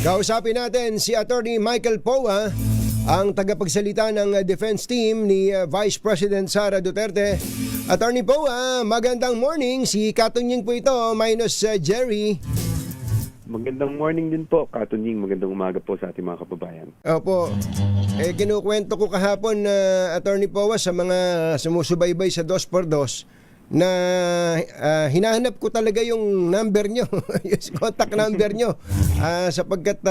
Kausapin natin si Attorney Michael Poa, ang tagapagsalita ng defense team ni Vice President Sara Duterte. Attorney Poa, magandang morning. Si Katunying po ito, minus Jerry. Magandang morning din po, Katunying. Magandang umaga po sa ating mga kababayan. Opo. Kinukwento ko kahapon, Attorney Poa, sa mga sumusubaybay sa 2x2 na hinahanap ko talaga yung number nyo, yung contact number nyo, sapagkat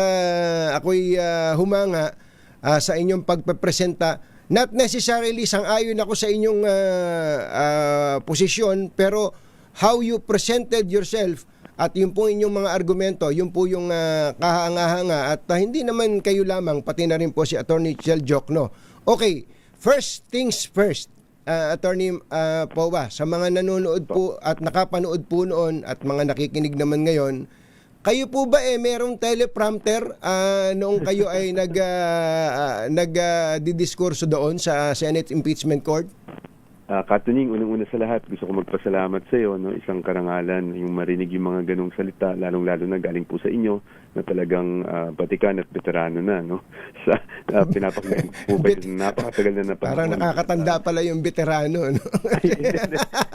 ako'y humanga sa inyong pagpapresenta. Not necessarily sang-ayon ako sa inyong posisyon, pero how you presented yourself at yung po inyong mga argumento, yung po yung kahanga-hanga, at hindi naman kayo lamang, pati na rin po si Attorney Chel Jokno. Okay, first things first, Attorney Poa, sa mga nanonood po at nakapanood po noon at mga nakikinig naman ngayon, kayo po ba merong teleprompter noong kayo ay nagdidiskurso doon sa Senate Impeachment Court? Katunying, unang-una sa lahat, gusto ko magpasalamat sa iyo. No? Isang karangalan, yung marinig yung mga ganong salita, lalong-lalo na galing po sa inyo, na talagang batikan at veterano na. No? Sa pinapakinggan po kayo, napakatagal na napakinggan. Parang nakakatanda pala yung veterano. No?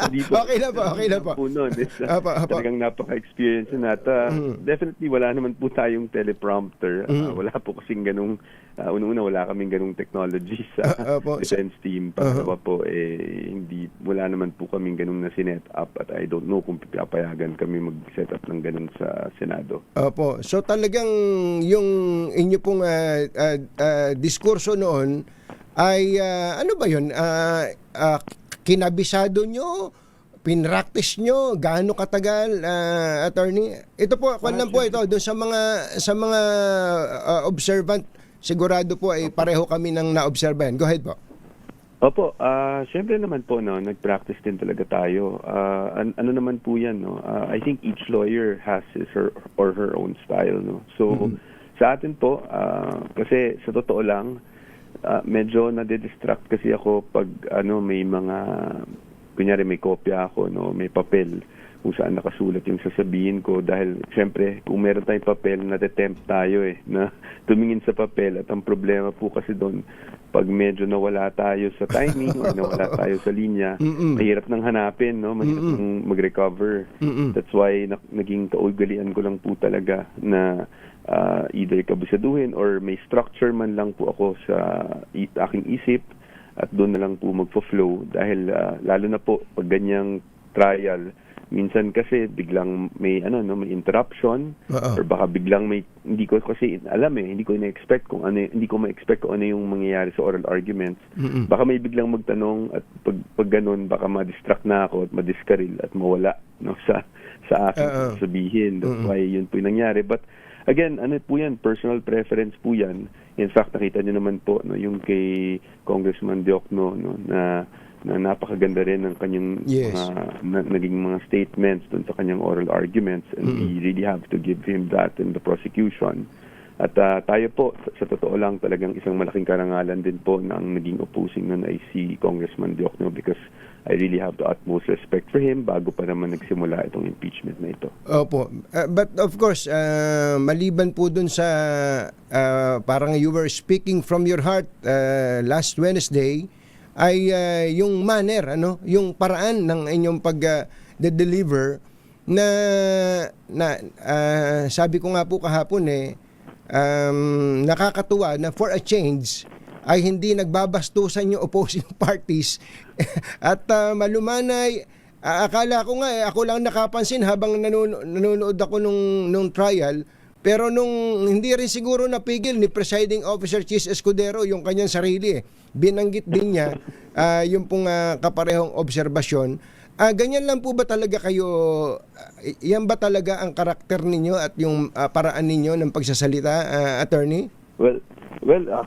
Hindi po. Okay na po, okay na po. Talagang napaka-experience na. At definitely, wala naman po tayong teleprompter. Wala po kasing ganong, unang-una, wala kaming ganong technology sa defense team. Pangalawa po, hindi, wala naman po kaming ganun na sinet up at I don't know kung papayagan kami mag-set up ng ganun sa Senado. Opo. So talagang yung inyo pong diskurso noon ay ano ba yun? Kinabisado nyo? Pinractice nyo? Gaano katagal, attorney? Ito po, kwan lang po ito, doon sa mga observant, sigurado po ay pareho kami ng na-obserban. Go ahead po. Opo, syempre naman po, no, nag-practice din talaga tayo. Ano naman po yan, no? I think each lawyer has his or her own style, no? So, sa atin po, kasi sa totoo lang, medyo nade-distract kasi ako pag may mga, kunyari may kopya ako, no, may papel kung saan nakasulat yung sasabihin ko dahil syempre kung meron tayong papel nate-tempt tayo na tumingin sa papel at ang problema po kasi doon pag medyo nawala tayo sa timing o nawala tayo sa linya, mahirap nang hanapin, no? Mahirap nang mag-recover. That's why naging kaugalian ko lang po talaga na either kabisaduhin or may structure man lang po ako sa aking isip at doon na lang po magfo-flow dahil lalo na po pag ganyang trial, minsan kasi biglang may may interruption or baka biglang may hindi ko kasi alam hindi ko na-expect kung ano, hindi ko ma-expect kung ano yung mangyayari sa oral arguments. Baka may biglang magtanong at pag ganun baka ma-distract na ako at ma-discarril at mawala sa aking sabihin. That's why yun po yung nangyari. But again, po yan, personal preference po yan. In fact, nakita niyo naman po yung kay Congressman Diokno na napakaganda rin ng kanyang naging mga statements dun sa kanyang oral arguments and we really have to give him that in the prosecution. At tayo po, sa totoo lang talagang isang malaking karangalan din po na ang naging opposing nun ay si Congressman Diokno because I really have the utmost respect for him bago pa naman nagsimula itong impeachment na ito. Opo. But of course, maliban po dun sa parang you were speaking from your heart last Wednesday, ay yung manner, yung paraan ng inyong pag-deliver na sabi ko nga po kahapon nakakatuwa na for a change ay hindi nagbabastusan yung opposing parties at malumanay. Akala ko nga ako lang nakapansin habang nanonood ako nung trial. Pero nung hindi rin siguro napigil ni Presiding Officer Chis Escudero yung kanyang sarili binanggit din niya yung pong kaparehong obserbasyon. Ganyan lang po ba talaga kayo, yan ba talaga ang karakter ninyo at yung paraan ninyo ng pagsasalita, attorney? Well,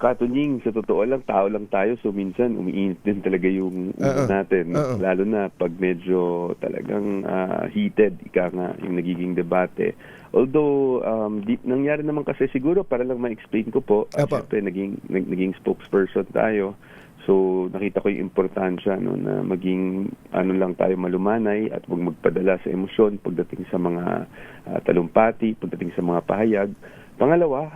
Katunying, sa totoo lang, tao lang tayo, so minsan umiinit din talaga yung natin. Lalo na pag medyo talagang heated, yung nagiging debate. Although, nangyari naman kasi siguro, para lang ma-explain ko po, syempre naging spokesperson tayo. So, nakita ko yung importansya na maging lang tayo malumanay at huwag magpadala sa emosyon pagdating sa mga talumpati, pagdating sa mga pahayag. Pangalawa,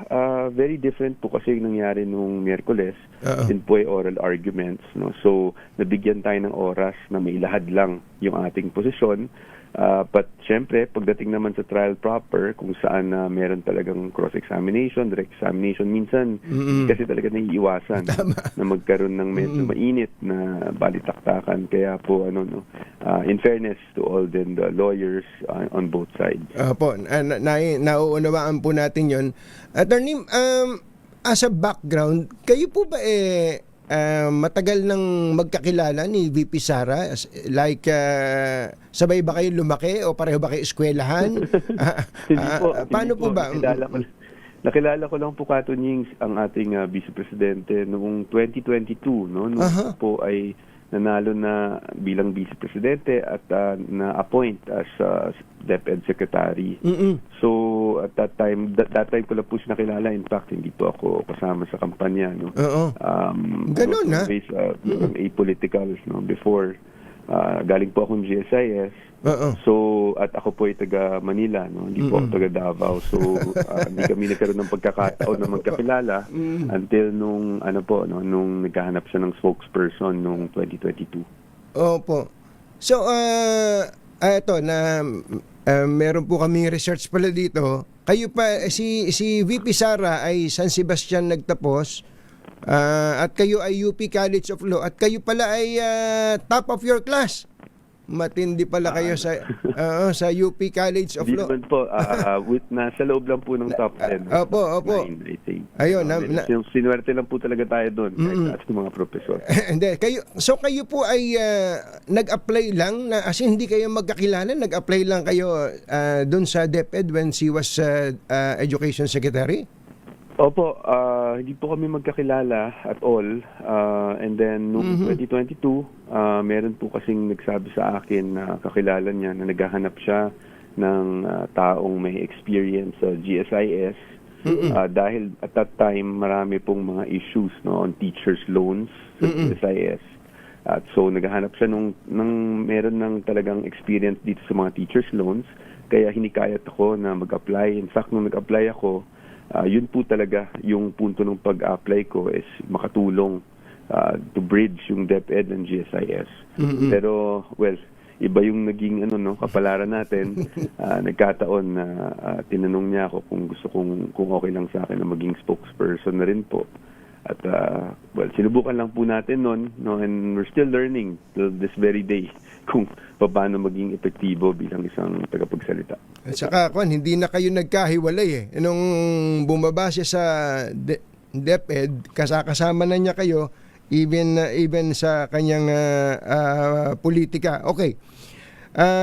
very different po kasi yung nangyari nung Miyerkules. Oo. Yun po ay oral arguments, no? So, nabigyan tayo ng oras na may lahad lang yung ating posisyon. But syempre, pagdating naman sa trial proper, kung saan meron talagang cross-examination, direct examination, minsan hindi kasi talaga naiiwasan na magkaroon ng medyo mainit na balitaktakan. Kaya po, in fairness to all the lawyers on both sides. Po, nauunawaan po natin yon. Attorney, as a background, kayo po ba matagal nang magkakilala ni VP Sara? Like, sabay ba kayo lumaki o pareho ba kayo eskwelahan? Paano po ba? Nakilala ko lang po, Kato Nying, ang ating Vice Presidente noong 2022, no? Nung po ay nanalo na bilang Vice Presidente at na-appoint as DepEd Secretary. So, at that time ko lang po siya nakilala. In fact, hindi po ako kasama sa kampanya, no? Ganun, ha? Based apolitical, no? Before, galing po akong GSIS. So, at ako po ay taga Manila, no? Hindi po ako taga Davao. So, hindi kami nagkaroon ng pagkakataon na magkakilala until nung nung naghahanap siya ng spokesperson nung 2022. Opo. So, eto na meron po kaming research pala dito. Kayo pa si VP Sara ay San Sebastian nagtapos. At kayo ay UP College of Law at kayo pala ay top of your class. Matindi pala kayo sa UP College of Law. Hindi naman po, nasa loob lang po ng top 10. Opo. 9, I think. Ayun, sinuwerte lang po talaga tayo doon, kahit sa mga profesor. Hindi, kayo po ay nag-apply lang, as in, hindi kayo magkakilala, nag-apply lang kayo doon sa DepEd when she was Education Secretary? Opo, hindi po kami magkakilala at all. And then, noong 2022, meron po kasing nagsabi sa akin na kakilala niya na naghahanap siya ng taong may experience sa GSIS. Dahil at that time, marami pong mga issues, no, on teachers' loans sa GSIS. At so, naghahanap siya nung meron ng talagang experience dito sa mga teachers' loans. Kaya hinikayat ako na mag-apply. In fact, nung nag-apply ako, yun po talaga yung punto ng pag-apply ko is makatulong to bridge yung DepEd and GSIS. Pero, well, iba yung naging kapalaran natin. Nagkataon na tinanong niya ako kung okay lang sa akin na maging spokesperson na rin po. At well, sinubukan lang po natin noon, no, and we're still learning till this very day kung paano maging epektibo bilang isang tagapagsalita. At saka, hindi na kayo nagkahiwalay Nung bumaba siya sa DepEd, kasama na niya kayo, even sa kanyang politika. Okay.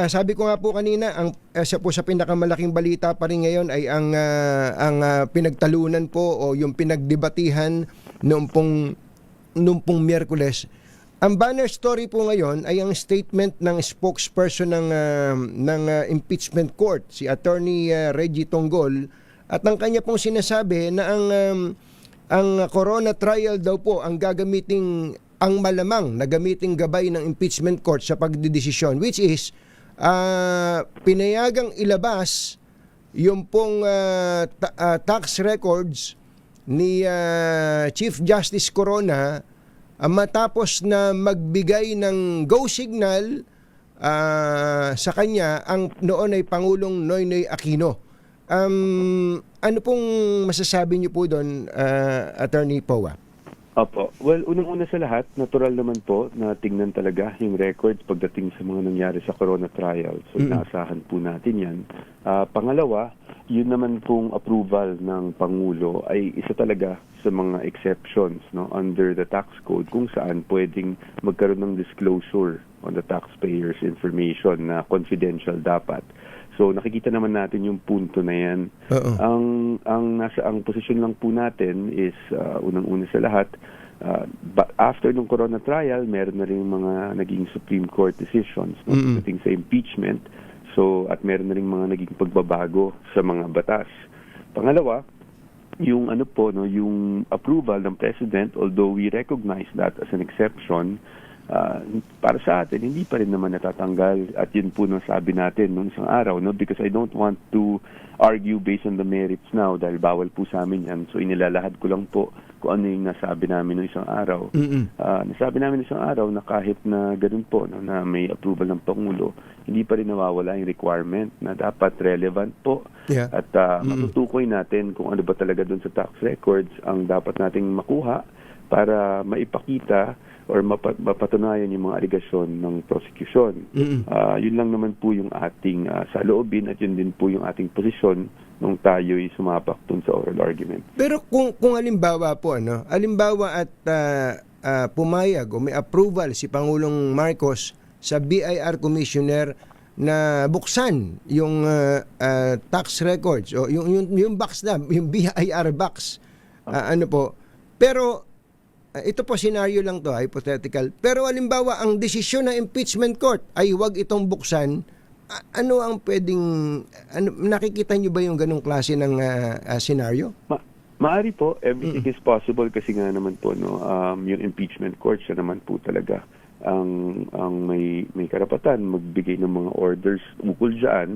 Sabi ko nga po kanina, sa pinakamalaking balita pa rin ngayon ay ang pinagtalunan po o yung pinagdebatihan noong pong Miyerkules. Ang banner story po ngayon ay ang statement ng spokesperson ng impeachment court, si Attorney Reggie Tonggol, at ang kanya pong sinasabi na ang corona trial daw po ang malamang na gamiting gabay ng impeachment court sa pagdidesisyon, which is pinayagang ilabas yung pong tax records ni Chief Justice Corona matapos na magbigay ng go signal sa kanya ang noon ay Pangulong Noynoy Aquino. Ano pong masasabi niyo po doon, Attorney Powa? Opo. Well, unang-una sa lahat, natural naman po na tingnan talaga yung records pagdating sa mga nangyari sa corona trial. So, inaasahan po natin yan. Pangalawa, yun naman pong approval ng Pangulo ay isa talaga sa mga exceptions, no, under the tax code kung saan pwedeng magkaroon ng disclosure on the taxpayers' information na confidential dapat. So nakikita naman natin yung punto na yan. Ang posisyon lang po natin is unang-una sa lahat, after ng corona trial, meron na rin mga naging Supreme Court decisions pagdating sa impeachment. So at meron na rin mga naging pagbabago sa mga batas. Pangalawa, yung yung approval ng President, although we recognize that as an exception, para sa atin, hindi pa rin naman natatanggal. At yun po nung sabi natin nung isang araw, no? Because I don't want to argue based on the merits now dahil bawal po sa amin yan. So inilalahad ko lang po kung ano yung nasabi namin noong isang araw. Nasabi namin isang araw na kahit na ganun po, no, na may approval ng Pangulo, hindi pa rin nawawala yung requirement na dapat relevant po. Yeah. At matutukoy natin kung ano ba talaga doon sa tax records ang dapat nating makuha para maipakita or mapatunayan yung mga aligasyon ng prosecution. Yun lang naman po yung ating saloobin at yun din po yung ating posisyon nung tayo'y sumapak dun sa oral argument. Pero kung halimbawa po, halimbawa at pumayag o may approval si Pangulong Marcos sa BIR Commissioner na buksan yung tax records o yung box na, yung BIR box. Pero ito po scenario lang to, hypothetical. Pero halimbawa ang desisyon ng impeachment court ay huwag itong buksan, ano ang pwedeng nakikita niyo ba yung ganung klase ng scenario? Maari po, everything is possible kasi nga naman po yung impeachment court siya naman po talaga ang may karapatan magbigay ng mga orders ukol diyan.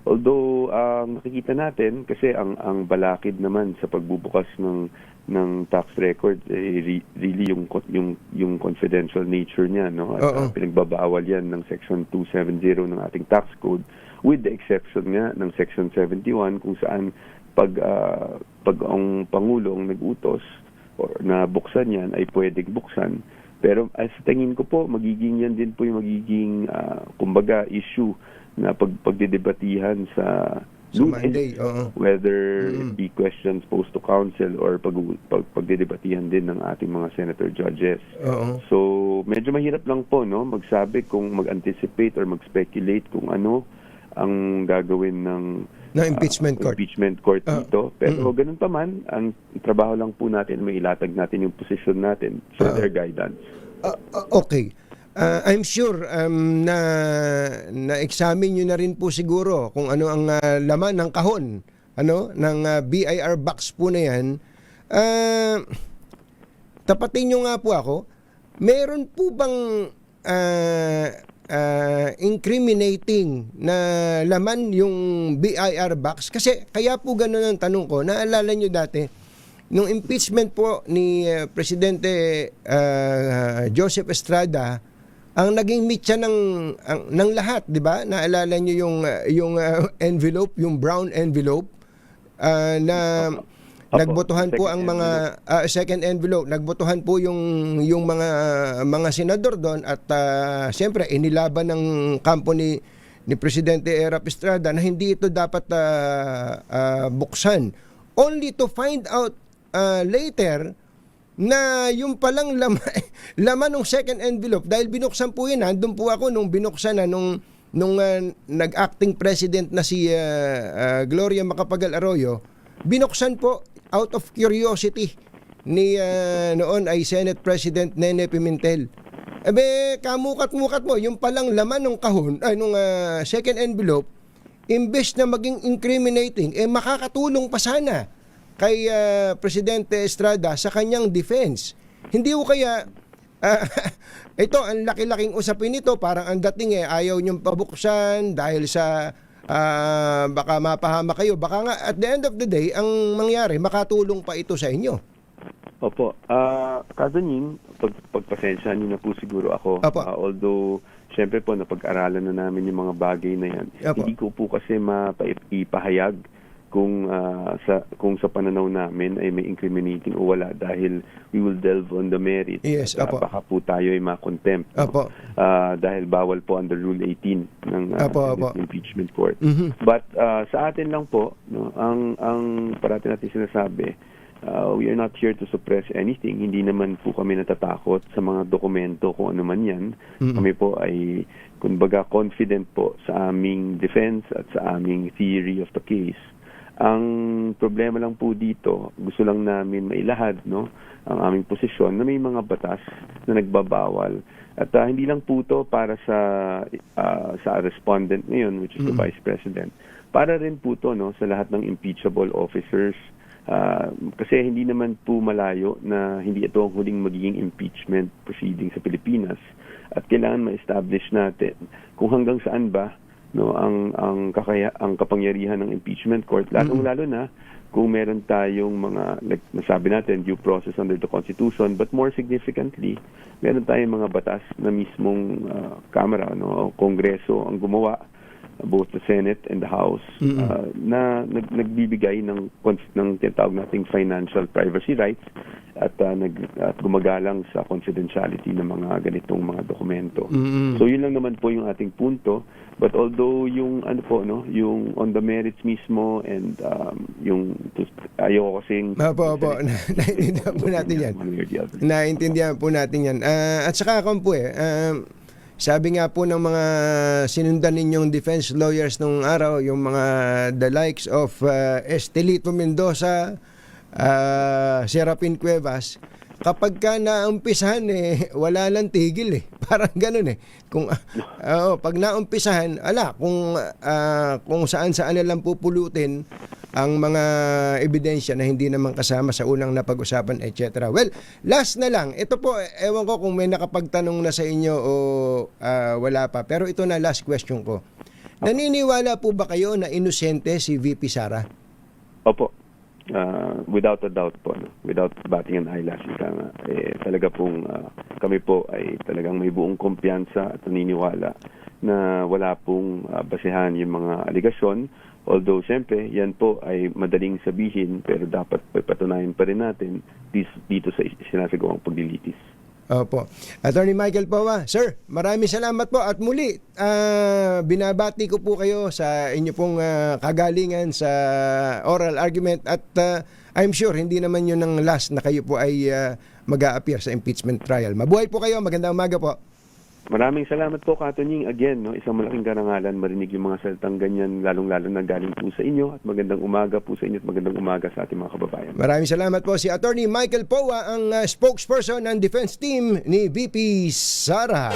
Although nakikita natin kasi ang balakid naman sa pagbubukas ng tax record really yung confidential nature niya, no, at pinagbabawal yan ng section 270 ng ating tax code, with the exception nga ng section 71 kung saan pag ang Pangulo ang nag-utos or na buksan yan ay pwedeng buksan. Pero as tingin ko po magiging yan din po yung magiging kumbaga issue na pagdedebatihan sa Monday, whether it be questions posed to council or pagdedebatihan din ng ating mga senator judges. So medyo mahirap lang po, no, magsabi kung mag-anticipate or mag-speculate kung ano ang gagawin ng impeachment court dito. Pero ganun pa man, ang trabaho lang po natin, may ilatag natin yung position natin for their guidance. Okay. I'm sure na-examine nyo na rin po siguro kung ano ang laman ng kahon ng BIR box po na yan. Tapatin nyo nga po ako, meron po bang incriminating na laman yung BIR box? Kasi kaya po ganun ang tanong ko. Naalala nyo dati, nung impeachment po ni Presidente Joseph Estrada, ang naging mitya ng lahat, 'di ba? Naalala niyo yung envelope, yung brown envelope na nagbotohan po ang mga second envelope, nagbotohan po yung mga senador doon at siyempre inilaban ng kampo ni Presidente Erap Estrada na hindi ito dapat buksan, only to find out later na yung palang laman ng second envelope, dahil binuksan po yun, nandun po ako nung binuksan na nung nag-acting president na si Gloria Macapagal Arroyo, binuksan po out of curiosity ni noon ay Senate President Nene Pimentel. Kamukat-mukat mo, yung palang laman ng kahon, nung second envelope, imbes na maging incriminating, makakatulong pa sana kay Presidente Estrada sa kanyang defense. Hindi ko kaya ito, ang laki-laking usapin nito, parang ang dating ayaw niyong pabuksan dahil sa baka mapahama kayo. Baka nga at the end of the day, ang mangyari, makatulong pa ito sa inyo. Opo. Kazanying, pagpasensya niyo na po siguro ako. Although, syempre po, napag-aralan na namin yung mga bagay na yan. Hindi ko po kasi maipahayag kung sa pananaw namin ay may incriminating o wala dahil we will delve on the merits. Yes, baka po tayo ay ma-contempt. Dahil bawal po under Rule 18 ng impeachment court. But sa atin lang po, no, ang parati natin sinasabi, we are not here to suppress anything. Hindi naman po kami natatakot sa mga dokumento kung ano man yan. Kami po ay kumbaga confident po sa aming defense at sa aming theory of the case. Ang problema lang po dito, gusto lang namin mailahad, no, ang aming posisyon na may mga batas na nagbabawal. At hindi lang po to para sa respondent ngayon, which is the Vice President. Para rin po to, no, sa lahat ng impeachable officers. Kasi hindi naman po malayo na hindi ito ang huling magiging impeachment proceeding sa Pilipinas. At kailangan ma-establish natin kung hanggang saan ba no ang kapangyarihan ng impeachment court, lalo na kung meron tayong mga, like nasabi natin, due process under the Constitution, but more significantly, meron tayong mga batas na mismong Kamara, no, Kongreso ang gumawa, both the Senate and the House, na nagbibigay ng tinatawag nating financial privacy rights at gumagalang sa confidentiality ng mga ganitong mga dokumento. So yun lang naman po yung ating punto. But although yung yung on the merits mismo and yung ayoko kasing naiintindihan po natin yan. Naiintindihan po natin yan. At saka ako po sabi nga po ng mga sinundan ninyong defense lawyers nung araw, yung mga the likes of Estelito Mendoza, Serapin Cuevas, kapag ka naumpisahan wala lang tigil parang ganun kung pag naumpisahan kung saan na lang pupulutin ang mga ebidensya na hindi naman kasama sa unang napag-usapan, etc. Well, last na lang, ito po, ewan ko kung may nakapagtanong na sa inyo o wala pa, pero ito na last question ko. Naniniwala po ba kayo na inosente si VP Sara? Opo. Without a doubt po, without batting an eyelash, talaga pong kami po ay talagang may buong kumpiyansa at naniniwala na wala pong basehan yung mga aligasyon. Although, siyempre, yan po ay madaling sabihin pero dapat patunayan pa rin natin dito sa sinasagawang paglilitis. Opo. Attorney Michael Powa, sir, maraming salamat po at muli binabati ko po kayo sa inyo pong kagalingan sa oral argument at I'm sure hindi naman yun ang last na kayo po ay mag-a-appear sa impeachment trial. Mabuhay po kayo, magandang umaga po. Maraming salamat po, Katunying. Again, isang malaking karangalan marinig yung mga salitang ganyan, lalong-lalo na galing po sa inyo at magandang umaga po sa inyo at magandang umaga sa ating mga kababayan. Maraming salamat po si Attorney Michael Powa, ang spokesperson ng defense team ni VP Sara.